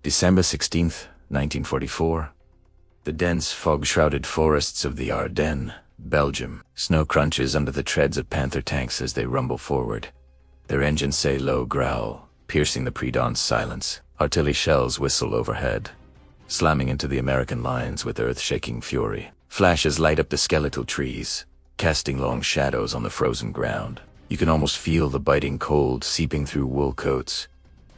December 16th, 1944. The dense, fog-shrouded forests of the Ardennes, Belgium. Snow crunches under the treads of Panther tanks as they rumble forward. Their engines say low growl, piercing the pre-dawn silence. Artillery shells whistle overhead, slamming into the American lines with earth-shaking fury. Flashes light up the skeletal trees, casting long shadows on the frozen ground. You can almost feel the biting cold seeping through wool coats,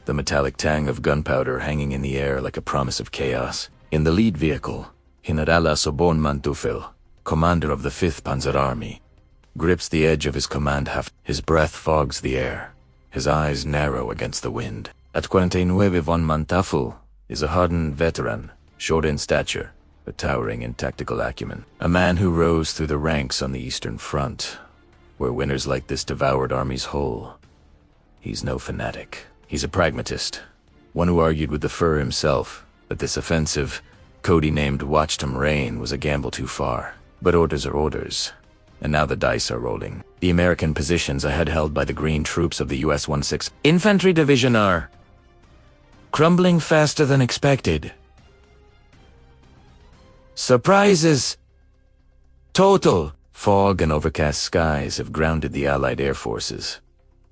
the metallic tang of gunpowder hanging in the air like a promise of chaos. In the lead vehicle, General Hasso von Manteuffel, commander of the 5th Panzer Army, grips the edge of his command haft. His breath fogs the air, his eyes narrow against the wind. At 49 von Manteuffel is a hardened veteran, short in stature, but towering in tactical acumen. A man who rose through the ranks on the Eastern Front, where winners like this devoured armies whole. He's no fanatic. He's a pragmatist, one who argued with the Fuhrer himself that this offensive, code-named Watch Them Rain, was a gamble too far. But orders are orders, and now the dice are rolling. The American positions ahead held by the green troops of the US 16th Infantry Division are crumbling faster than expected. Surprises total. Fog and overcast skies have grounded the Allied air forces,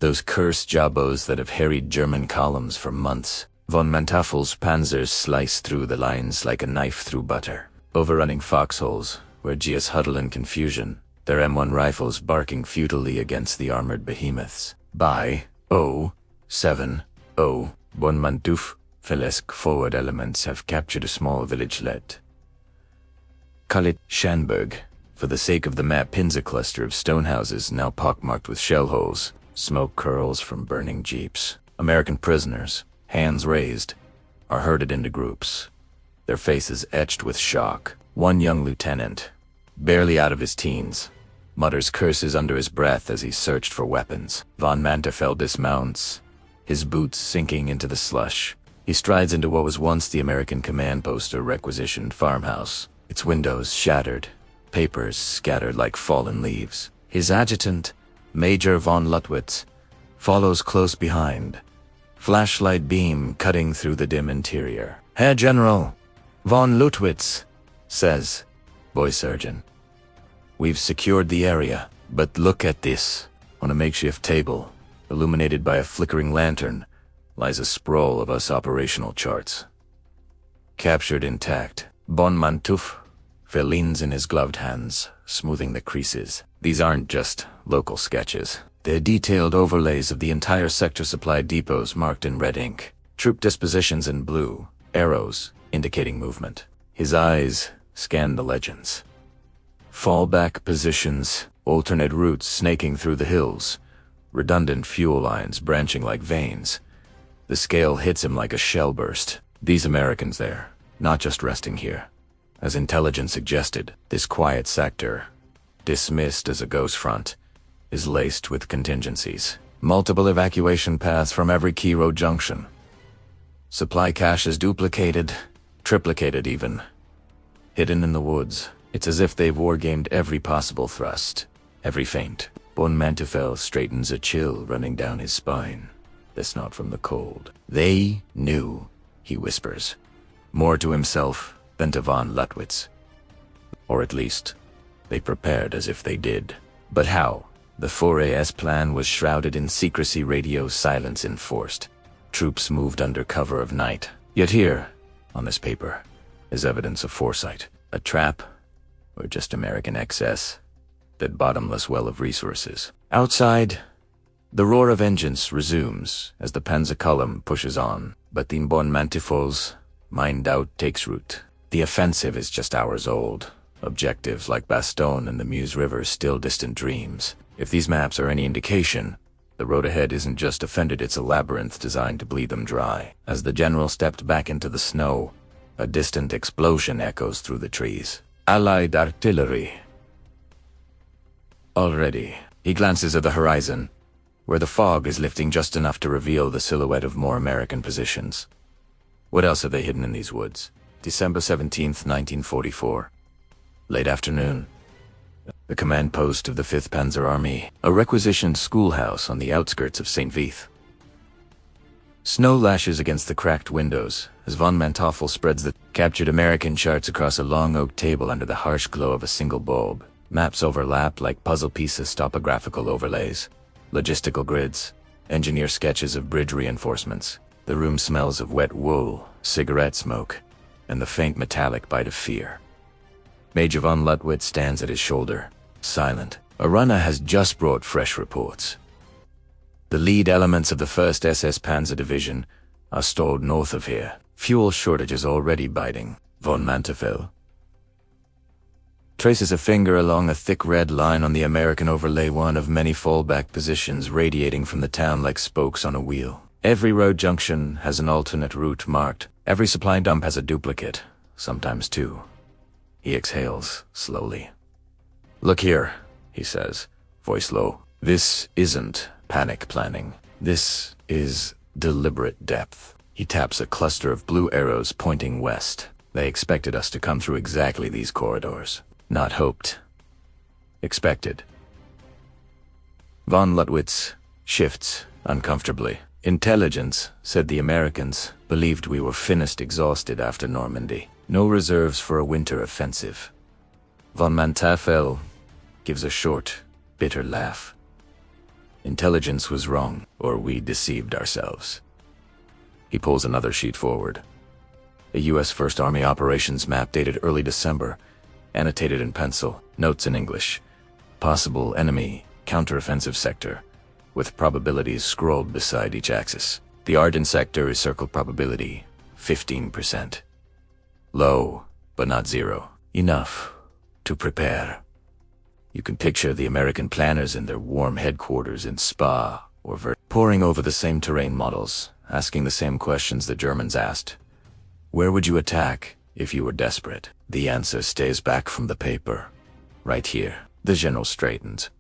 those cursed jabos that have harried German columns for months. Von Manteuffel's panzers slice through the lines like a knife through butter, overrunning foxholes where GS huddle in confusion, their M1 rifles barking futilely against the armored behemoths. By 070, von Manteuffel-esque forward elements have captured a small villagelet. Call it Schanberg, for the sake of the map. Pins a cluster of stone houses now pockmarked with shell holes. Smoke curls from burning jeeps. American prisoners, hands raised, are herded into groups, their faces etched with shock. One young lieutenant, barely out of his teens, mutters curses under his breath as he searched for weapons. Von Manteuffel dismounts, his boots sinking into the slush. He strides into what was once the American command post, a requisitioned farmhouse, its windows shattered, papers scattered like fallen leaves. His adjutant, Major von Lutwitz, follows close behind, flashlight beam cutting through the dim interior. Herr General von Lutwitz, says voice surgeon, we've secured the area, but look at this. On a makeshift table, illuminated by a flickering lantern, lies a sprawl of us operational charts. Captured intact, von Manteuffel leans in his gloved hands, smoothing the creases. These aren't just local sketches. They're detailed overlays of the entire sector supply depots marked in red ink, troop dispositions in blue, arrows indicating movement. His eyes scan the legends. Fallback positions, alternate routes snaking through the hills, redundant fuel lines branching like veins. The scale hits him like a shell burst. These Americans there, not just resting here. As intelligence suggested, this quiet sector, dismissed as a ghost front, is laced with contingencies. Multiple evacuation paths from every key road junction. Supply caches duplicated, triplicated even. Hidden in the woods, it's as if they've wargamed every possible thrust, every feint. Von Manteuffel straightens, a chill running down his spine. That's not from the cold. They knew, he whispers, more to himself than to von Lutwitz. Or at least, they prepared as if they did. But how? The Fourier's plan was shrouded in secrecy, radio silence enforced. Troops moved under cover of night. Yet here, on this paper, is evidence of foresight. A trap, or just American excess, that bottomless well of resources. Outside, the roar of engines resumes as the Panzer column pushes on. But in von Manteufel's mind, doubt takes root. The offensive is just hours old. Objectives like Bastogne and the Meuse River still distant dreams. If these maps are any indication, the road ahead isn't just defended, it's a labyrinth designed to bleed them dry. As the general stepped back into the snow, a distant explosion echoes through the trees. Allied artillery. Already, he glances at the horizon, where the fog is lifting just enough to reveal the silhouette of more American positions. What else have they hidden in these woods? December 17th, 1944. Late afternoon. The command post of the 5th Panzer Army, a requisitioned schoolhouse on the outskirts of St. Vith. Snow lashes against the cracked windows as von Manteuffel spreads the captured American charts across a long oak table under the harsh glow of a single bulb. Maps overlap like puzzle pieces, topographical overlays, logistical grids, engineer sketches of bridge reinforcements. The room smells of wet wool, cigarette smoke, and the faint metallic bite of fear. Major von Lutwitz stands at his shoulder, silent. A runner has just brought fresh reports. The lead elements of the 1st SS Panzer Division are stalled north of here. Fuel shortages already biting. Von Manteuffel traces a finger along a thick red line on the American overlay, one of many fallback positions radiating from the town like spokes on a wheel. Every road junction has an alternate route marked. Every supply dump has a duplicate, sometimes two. He exhales slowly. "Look here," he says, voice low. "This isn't panic planning. This is deliberate depth." He taps a cluster of blue arrows pointing west. They expected us to come through exactly these corridors. Not hoped. Expected. Von Lutwitz shifts uncomfortably. "Intelligence," said the Americans, "believed we were finished exhausted after Normandy. No reserves for a winter offensive." Von Manteuffel gives a short, bitter laugh. "Intelligence was wrong, or we deceived ourselves." He pulls another sheet forward. A U.S. First Army operations map dated early December, annotated in pencil, notes in English. Possible enemy counteroffensive sector, with probabilities scrolled beside each axis. The Ardennes sector is circled probability 15%. Low, but not zero. Enough to prepare. You can picture the American planners in their warm headquarters in Spa or poring over the same terrain models, asking the same questions the Germans asked. Where would you attack if you were desperate? The answer stays back from the paper. Right here. The general straightens,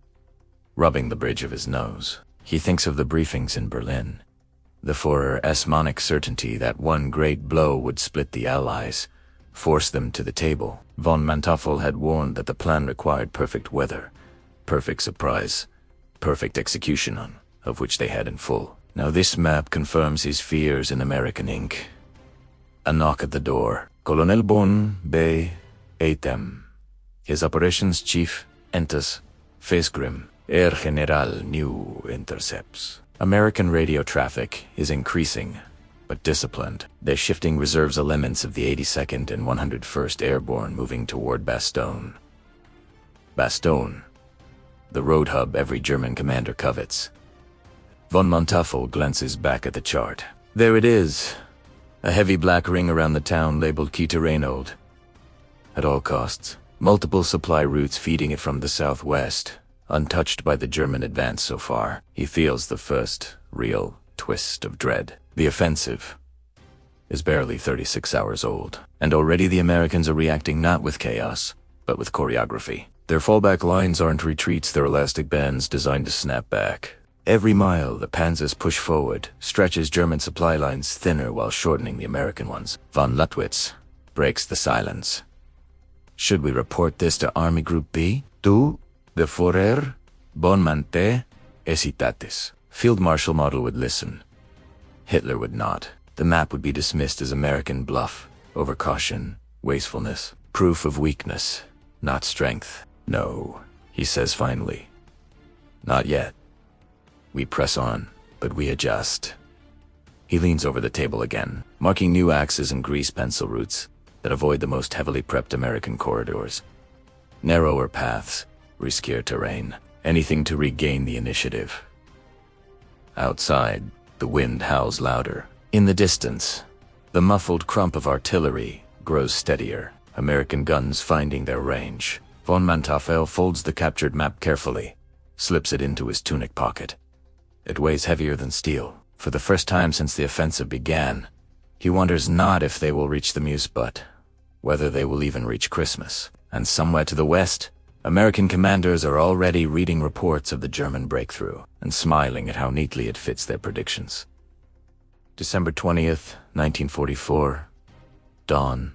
rubbing the bridge of his nose. He thinks of the briefings in Berlin. The Führer's monic certainty that one great blow would split the Allies, force them to the table. Von Manteuffel had warned that the plan required perfect weather, perfect surprise, perfect execution, of which they had in full. Now this map confirms his fears in American ink. A knock at the door. Colonel Bon B. Atem. His operations chief enters, face grim. General new intercepts. American radio traffic is increasing, but disciplined. They're shifting reserves elements of the 82nd and 101st Airborne moving toward Bastogne. Bastogne, the road hub every German commander covets. Von Manteuffel glances back at the chart. There it is. A heavy black ring around the town labeled Key to Reynold. At all costs. Multiple supply routes feeding it from the southwest, untouched by the German advance so far. He feels the first real twist of dread. The offensive is barely 36 hours old, and already the Americans are reacting not with chaos, but with choreography. Their fallback lines aren't retreats, they're elastic bands designed to snap back. Every mile the Panzers push forward, stretches German supply lines thinner while shortening the American ones. Von Lutwitz breaks the silence. Should we report this to Army Group B? Du, the Führer, bon mante, hesitatis. Field Marshal Model would listen. Hitler would not. The map would be dismissed as American bluff, overcaution, wastefulness, proof of weakness, not strength. No, he says finally. Not yet. We press on, but we adjust. He leans over the table again, marking new axes and grease pencil routes that avoid the most heavily prepped American corridors. Narrower paths, riskier terrain, anything to regain the initiative. Outside, the wind howls louder. In the distance, the muffled crump of artillery grows steadier, American guns finding their range. Von Manteuffel folds the captured map carefully, slips it into his tunic pocket. It weighs heavier than steel. For the first time since the offensive began, he wonders not if they will reach the Meuse, but whether they will even reach Christmas. And somewhere to the west, American commanders are already reading reports of the German breakthrough and smiling at how neatly it fits their predictions. December 20th, 1944. Dawn.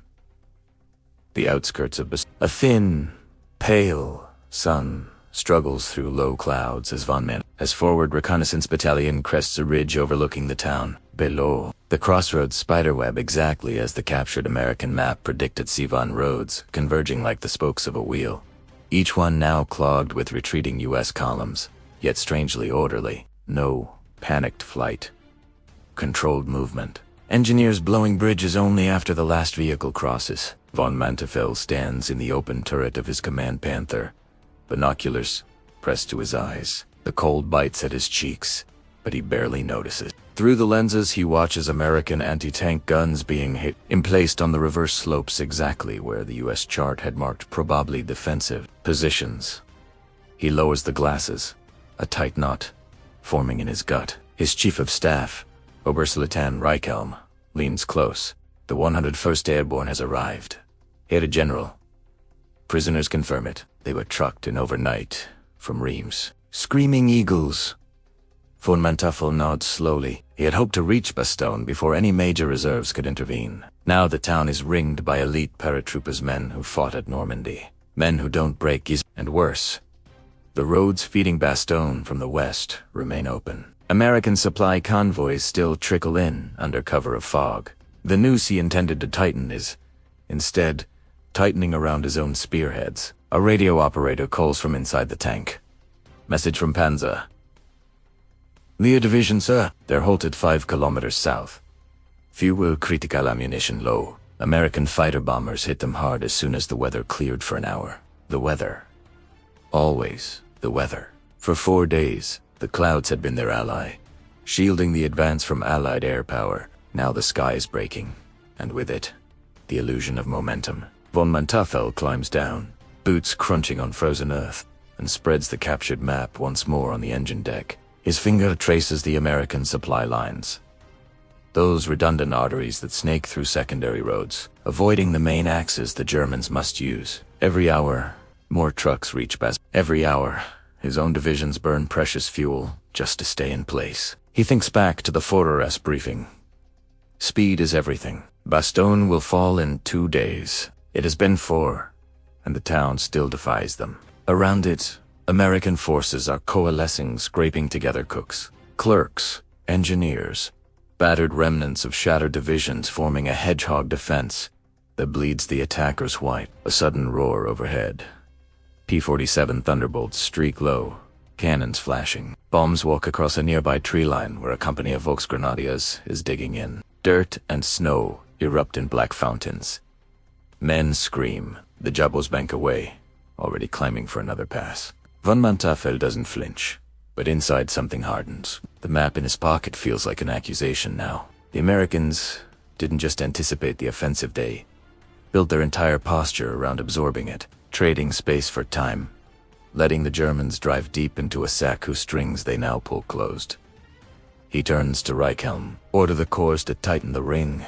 The outskirts of a thin, pale sun struggles through low clouds as As Forward Reconnaissance Battalion crests a ridge overlooking the town. Below, the crossroads spiderweb exactly as the captured American map predicted Sivan roads, converging like the spokes of a wheel. Each one now clogged with retreating U.S. columns, yet strangely orderly. No panicked flight. Controlled movement. Engineers blowing bridges only after the last vehicle crosses. Von Manteuffel stands in the open turret of his command Panther, binoculars pressed to his eyes. The cold bites at his cheeks, but he barely notices. Through the lenses, he watches American anti-tank guns being hit, emplaced on the reverse slopes exactly where the U.S. chart had marked probably defensive positions. He lowers the glasses, a tight knot forming in his gut. His chief of staff, Oberstleutnant Reich, leans close. The 101st Airborne has arrived. Here, General. Prisoners confirm it. They were trucked in overnight from Reims. Screaming eagles. Von Manteuffel nods slowly. He had hoped to reach Bastogne before any major reserves could intervene. Now the town is ringed by elite paratroopers, men who fought at Normandy. Men who don't break easy, and worse. The roads feeding Bastogne from the west remain open. American supply convoys still trickle in under cover of fog. The noose he intended to tighten is, instead, tightening around his own spearheads. A radio operator calls from inside the tank. Message from Panzer. Lear Division, sir. They're halted 5 kilometers south. Fuel critical ammunition low. American fighter bombers hit them hard as soon as the weather cleared for an hour. The weather. Always the weather. For 4 days, the clouds had been their ally, shielding the advance from Allied air power. Now the sky is breaking, and with it, the illusion of momentum. Von Manteuffel climbs down, boots crunching on frozen earth, and spreads the captured map once more on the engine deck. His finger traces the American supply lines. Those redundant arteries that snake through secondary roads, avoiding the main axes the Germans must use. Every hour, more trucks reach Bastogne. Every hour, his own divisions burn precious fuel just to stay in place. He thinks back to the Führer's briefing. Speed is everything. Bastogne will fall in 2 days. It has been 4, and the town still defies them. Around it, American forces are coalescing, scraping together cooks, clerks, engineers, battered remnants of shattered divisions forming a hedgehog defense that bleeds the attackers white. A sudden roar overhead. P-47 Thunderbolts streak low, cannons flashing. Bombs walk across a nearby tree line where a company of Volksgrenadiers is digging in. Dirt and snow erupt in black fountains. Men scream. The Jabos bank away, already climbing for another pass. Von Manteuffel doesn't flinch, but inside something hardens. The map in his pocket feels like an accusation now. The Americans didn't just anticipate the offensive day, built their entire posture around absorbing it, trading space for time, letting the Germans drive deep into a sack whose strings they now pull closed. He turns to Reich. Order the corps to tighten the ring,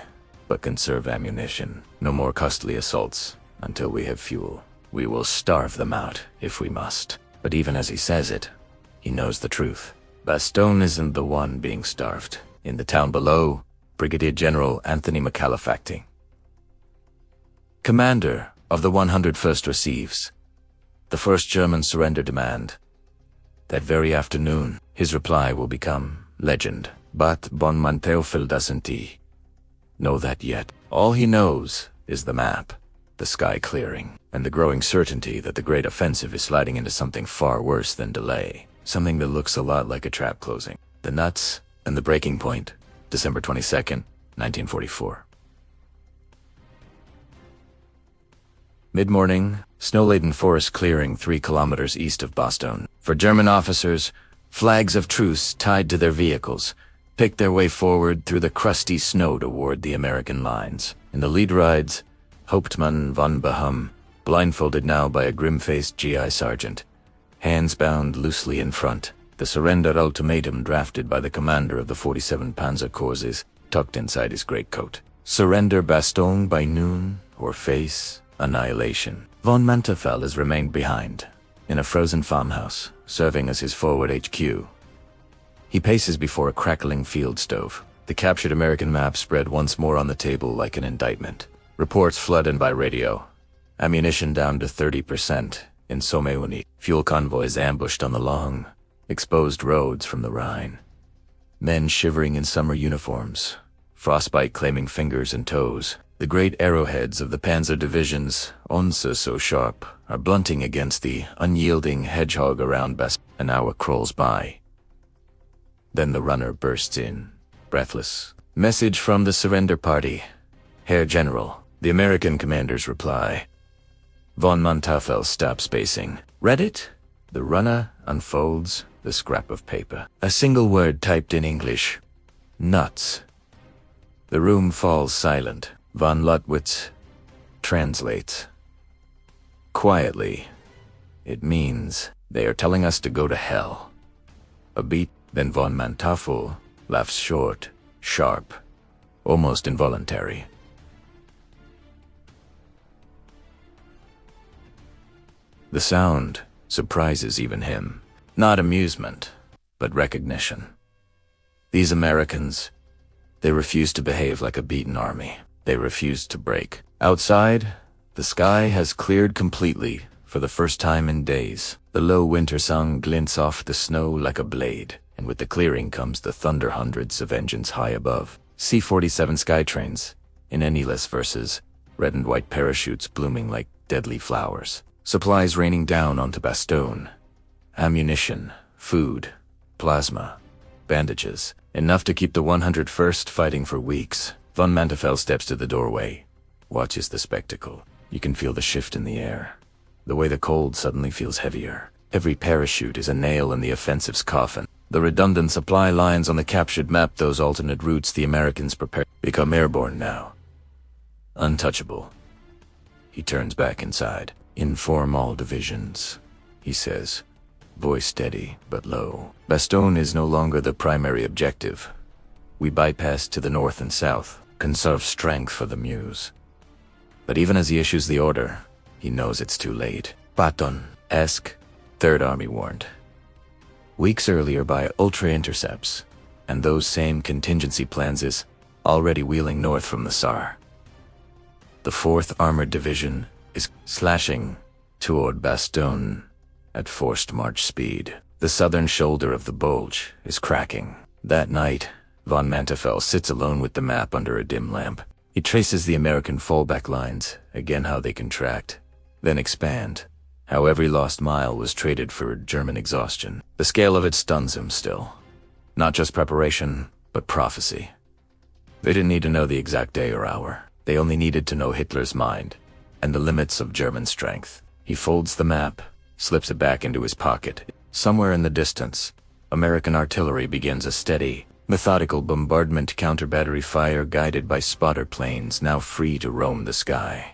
but conserve ammunition. No more costly assaults until we have fuel. We will starve them out if we must. But even as he says it, he knows the truth. Bastogne isn't the one being starved. In the town below, Brigadier General Anthony McAllifacting, commander of the 101st, receives the first German surrender demand. That very afternoon, his reply will become legend. But von Manteuffel doesn't know that yet. All he knows is the map, the sky clearing, and the growing certainty that the great offensive is sliding into something far worse than delay. Something that looks a lot like a trap closing. The nuts and the breaking point, December 22nd, 1944. Mid-morning, snow-laden forest clearing 3 kilometers east of Bastogne. For German officers, flags of truce tied to their vehicles picked their way forward through the crusty snow toward the American lines. In the lead rides, Hauptmann von Boehm, blindfolded now by a grim-faced GI sergeant, hands bound loosely in front. The surrender ultimatum drafted by the commander of the 47 Panzer Corps is tucked inside his greatcoat. Surrender Bastogne by noon, or face annihilation. Von Manteuffel has remained behind, in a frozen farmhouse, serving as his forward HQ. He paces before a crackling field stove. The captured American map spread once more on the table like an indictment. Reports flood in by radio. Ammunition down to 30% in Somme-Uni. Fuel convoys ambushed on the long, exposed roads from the Rhine. Men shivering in summer uniforms, frostbite claiming fingers and toes. The great arrowheads of the Panzer divisions, once so sharp, are blunting against the unyielding hedgehog around Bastogne. An hour crawls by. Then the runner bursts in, breathless. Message from the surrender party. Herr General. The American commander's reply. Von Manteuffel stops pacing. Read it? The runner unfolds the scrap of paper. A single word typed in English. Nuts. The room falls silent. Von Lutwitz translates. Quietly. It means they are telling us to go to hell. A beat, then von Manteuffel laughs short, sharp, almost involuntary. The sound surprises even him. Not amusement, but recognition. These Americans, they refuse to behave like a beaten army. They refuse to break. Outside, the sky has cleared completely for the first time in days. The low winter sun glints off the snow like a blade, and with the clearing comes the thunder hundreds of engines high above. C-47 Skytrains, in Enniless verses, red and white parachutes blooming like deadly flowers. Supplies raining down onto Bastogne. Ammunition, food, plasma, bandages, enough to keep the 101st fighting for weeks. Von Manteuffel steps to the doorway, watches the spectacle. You can feel the shift in the air, the way the cold suddenly feels heavier. Every parachute is a nail in the offensive's coffin. The redundant supply lines on the captured map, those alternate routes the Americans prepare, become airborne now. Untouchable. He turns back inside. Inform all divisions, he says, voice steady but low. Bastogne is no longer the primary objective. We bypass to the north and south, conserve strength for the Meuse. But even as he issues the order, he knows it's too late. Patton-esque, Third Army warned. Weeks earlier by ultra-intercepts, and those same contingency plans is already wheeling north from the Saar. The 4th Armored Division is slashing toward Bastogne at forced march speed. The southern shoulder of the Bulge is cracking. That night, von Manteuffel sits alone with the map under a dim lamp. He traces the American fallback lines, again how they contract, then expand, how every lost mile was traded for German exhaustion. The scale of it stuns him still. Not just preparation, but prophecy. They didn't need to know the exact day or hour. They only needed to know Hitler's mind and the limits of German strength. He folds the map, slips it back into his pocket. Somewhere in the distance, American artillery begins a steady, methodical bombardment, counter-battery fire guided by spotter planes now free to roam the sky.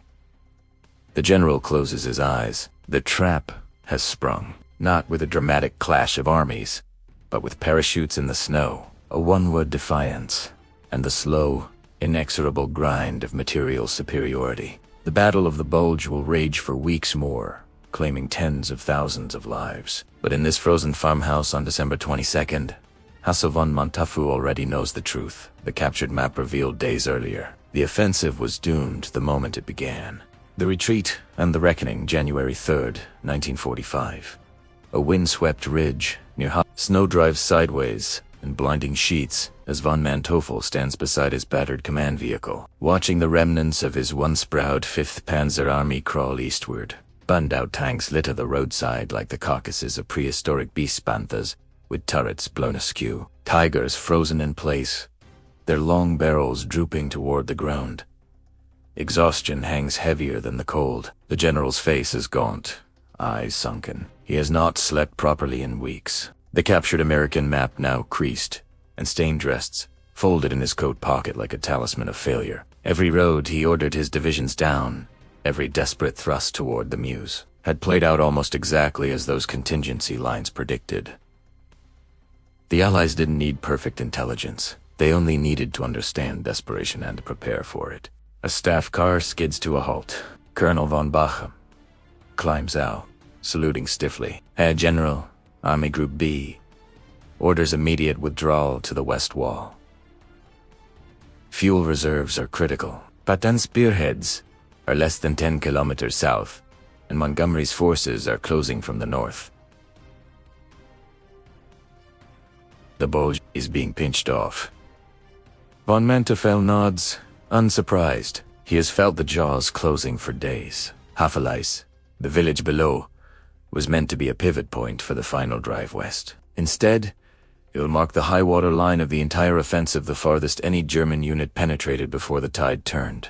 The general closes his eyes. The trap has sprung, not with a dramatic clash of armies, but with parachutes in the snow, a one-word defiance, and the slow, inexorable grind of material superiority. The Battle of the Bulge will rage for weeks more, claiming tens of thousands of lives. But in this frozen farmhouse on December 22nd, Hasso von Manteuffel already knows the truth. The captured map revealed days earlier. The offensive was doomed the moment it began. The retreat and the reckoning, January 3rd, 1945. A wind-swept ridge near snow drives sideways in blinding sheets as von Manteuffel stands beside his battered command vehicle, watching the remnants of his once proud 5th Panzer Army crawl eastward. Burned-out tanks litter the roadside like the carcasses of prehistoric beast panthers, with turrets blown askew. Tigers frozen in place, their long barrels drooping toward the ground. Exhaustion hangs heavier than the cold. The general's face is gaunt, eyes sunken. He has not slept properly in weeks. The captured American map now creased and stain-dressed, folded in his coat pocket like a talisman of failure. Every road he ordered his divisions down, every desperate thrust toward the Meuse, had played out almost exactly as those contingency lines predicted. The Allies didn't need perfect intelligence. They only needed to understand desperation and to prepare for it. A staff car skids to a halt. Colonel von Bachem climbs out, saluting stiffly. Herr General, Army Group B, orders immediate withdrawal to the west wall. Fuel reserves are critical. Patton's spearheads are less than 10 kilometers south, and Montgomery's forces are closing from the north. The Bulge is being pinched off. Von Manteuffel nods, unsurprised. He has felt the jaws closing for days. Hafelais, the village below, was meant to be a pivot point for the final drive west. Instead, it will mark the high-water line of the entire offensive, the farthest any German unit penetrated before the tide turned.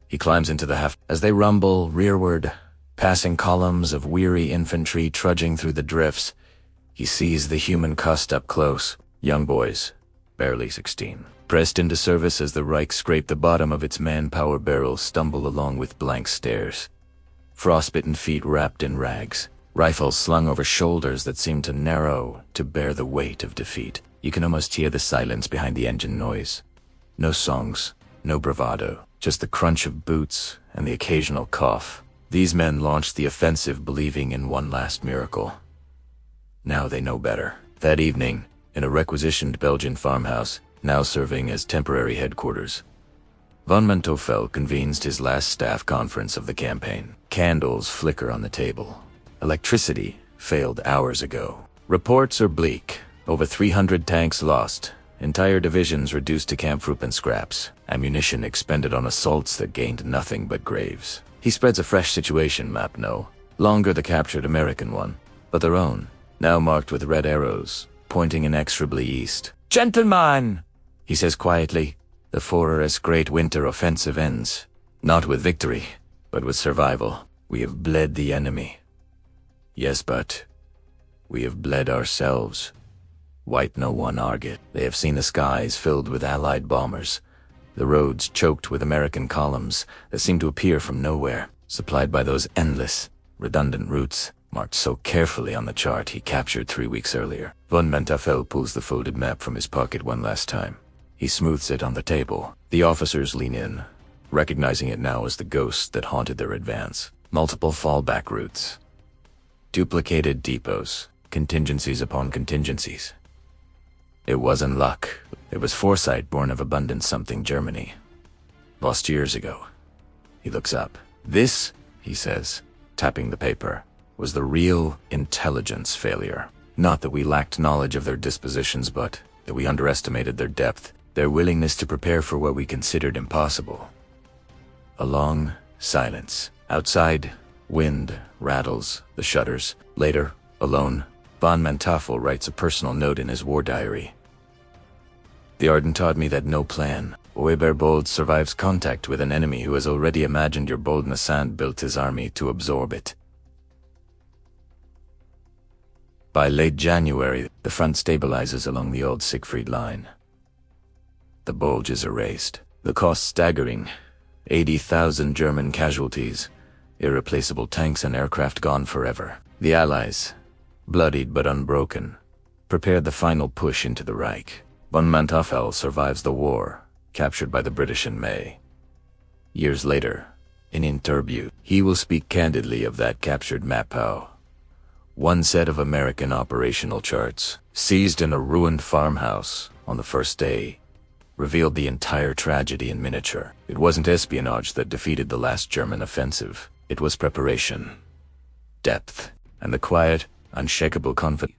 He climbs into the as they rumble rearward, passing columns of weary infantry trudging through the drifts. He sees the human cost up close. Young boys, barely 16, pressed into service as the Reich scrape the bottom of its manpower barrels, stumble along with blank stares. Frostbitten feet wrapped in rags, rifles slung over shoulders that seem to narrow to bear the weight of defeat. You can almost hear the silence behind the engine noise. No songs, no bravado, just the crunch of boots and the occasional cough. These men launched the offensive believing in one last miracle. Now they know better. That evening, in a requisitioned Belgian farmhouse, now serving as temporary headquarters, von Manteuffel convenes his last staff conference of the campaign. Candles flicker on the table. Electricity failed hours ago. Reports are bleak. Over 300 tanks lost. Entire divisions reduced to camphor and scraps. Ammunition expended on assaults that gained nothing but graves. He spreads a fresh situation map, no longer the captured American one, but their own, now marked with red arrows, pointing inexorably east. "Gentlemen," he says quietly, "the Führer's great winter offensive ends. Not with victory, but with survival. We have bled the enemy. Yes, but we have bled ourselves. Wipe no one arget. They have seen the skies filled with Allied bombers, the roads choked with American columns that seem to appear from nowhere, supplied by those endless, redundant routes marked so carefully on the chart he captured 3 weeks earlier." Von Manteuffel pulls the folded map from his pocket one last time. He smooths it on the table. The officers lean in, recognizing it now as the ghost that haunted their advance. Multiple fallback routes, duplicated depots, contingencies upon contingencies. It wasn't luck. It was foresight born of abundant something Germany lost years ago. He looks up. "This," he says, tapping the paper, "was the real intelligence failure. Not that we lacked knowledge of their dispositions, but that we underestimated their depth, their willingness to prepare for what we considered impossible." A long silence. Outside, wind rattles the shutters. Later, alone, von Manteuffel writes a personal note in his war diary. "The Ardennes taught me that no plan, however bold, survives contact with an enemy who has already imagined your boldness and built his army to absorb it." By late January, the front stabilizes along the old Siegfried line. The Bulge is erased. The cost staggering. 80,000 German casualties, irreplaceable tanks and aircraft gone forever. The Allies, bloodied but unbroken, prepared the final push into the Reich. Von Manteuffel survives the war, captured by the British in May. Years later, in an interview, he will speak candidly of that captured map. How one set of American operational charts, seized in a ruined farmhouse on the first day, revealed the entire tragedy in miniature. It wasn't espionage that defeated the last German offensive. It was preparation, depth, and the quiet, unshakable confidence